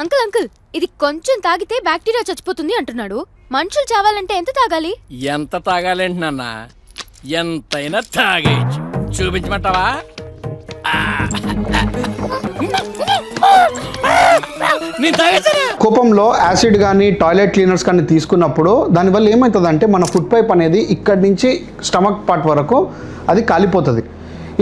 Uncle uncle, ఇది కొంచెం తాగితే బ్యాక్టీరియా చచ్చిపోతుంది అంటున్నాడు. మనుషులు చావాలంటే ఎంత తాగాలి? ఎంత తాగాలేంటి నాన్న? ఎంతైనా తాగేయచ్చు. చూపించమంటావా? కోపంలో యాసిడ్ కానీ టాయిలెట్ క్లీనర్స్ కానీ తీసుకున్నప్పుడు దానివల్ల ఏమవుతుందంటే మన ఫుడ్ పైప్ అనేది ఇక్కడి నుంచి స్టమక్ పార్ట్ వరకు అది కాలిపోతుంది.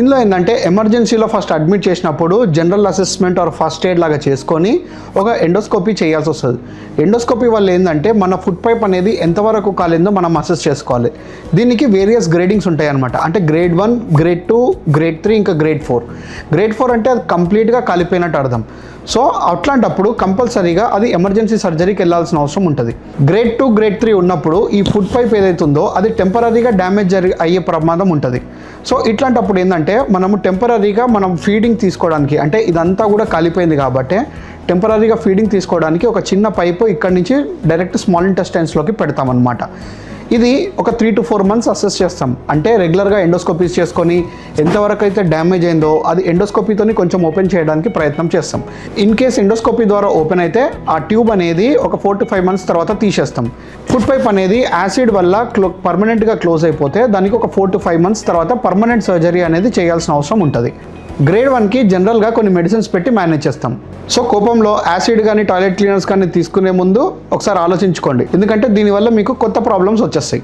ఇందులో ఏంటంటే ఎమర్జెన్సీలో ఫస్ట్ అడ్మిట్ చేసినప్పుడు general assessment are first aid లాగా చేసుకొని ఒక ఎండోస్కోపీ చేయాల్సి వస్తుంది. ఎండోస్కోపీ వల్ల ఏంటంటే మన ఫుడ్ పైప్ అనేది ఎంతవరకు కాలిందో మనం అసెస్ చేసుకోవాలి. దీనికి వేరియస్ గ్రేడింగ్స్ ఉంటాయి అనమాట. అంటే గ్రేడ్ 1, గ్రేడ్ 2, గ్రేడ్ 3, ఇంకా గ్రేడ్ 4. గ్రేడ్ 4 అంటే అది కంప్లీట్గా కాలిపోయినట్టు అర్థం. సో అట్లాంటప్పుడు కంపల్సరీగా అది ఎమర్జెన్సీ సర్జరీకి వెళ్ళాల్సిన అవసరం ఉంటుంది. గ్రేడ్ 2, గ్రేడ్ 3 ఉన్నప్పుడు ఈ ఫుడ్ పైప్ ఏదైతుందో అది టెంపరీగా డ్యామేజ్ అయ్యే ప్రమాదం ఉంటుంది. సో ఇట్లాంటప్పుడు ఏంటంటే మనము టెంపరీగా మనం ఫీడింగ్ తీసుకోవడానికి, అంటే ఇదంతా కూడా కాలిపోయింది కాబట్టి టెంపరీగా ఫీడింగ్ తీసుకోవడానికి ఒక చిన్న పైపు ఇక్కడి నుంచి డైరెక్ట్ స్మాల్ ఇంటెస్టైన్స్లోకి పెడతామన్నమాట. ఇది ఒక 3 to 4 months అసెస్ చేస్తాం. అంటే రెగ్యులర్గా ఎండోస్కోపీస్ చేసుకొని ఎంతవరకు అయితే డ్యామేజ్ అయిందో అది ఎండోస్కోపీతో కొంచెం ఓపెన్ చేయడానికి ప్రయత్నం చేస్తాం. ఇన్ కేస్ ఎండోస్కోపీ ద్వారా ఓపెన్ అయితే ఆ ట్యూబ్ అనేది ఒక 4 to 5 months తర్వాత తీసేస్తాం. ఫుడ్ పైప్ అనేది యాసిడ్ వల్ల పర్మనెంట్గా క్లోజ్ అయిపోతే దానికి ఒక 4 to 5 months తర్వాత పర్మనెంట్ సర్జరీ అనేది చేయాల్సిన అవసరం ఉంటుంది. గ్రేడ్ 1కి జనరల్గా కొన్ని మెడిసిన్స్ పెట్టి మేనేజ్ చేస్తాం. సో కోపంలో యాసిడ్ కానీ టాయిలెట్ క్లీనర్స్ కానీ తీసుకునే ముందు ఒకసారి ఆలోచించుకోండి, ఎందుకంటే దీనివల్ల మీకు కొత్త ప్రాబ్లమ్స్ వచ్చేస్తాయి.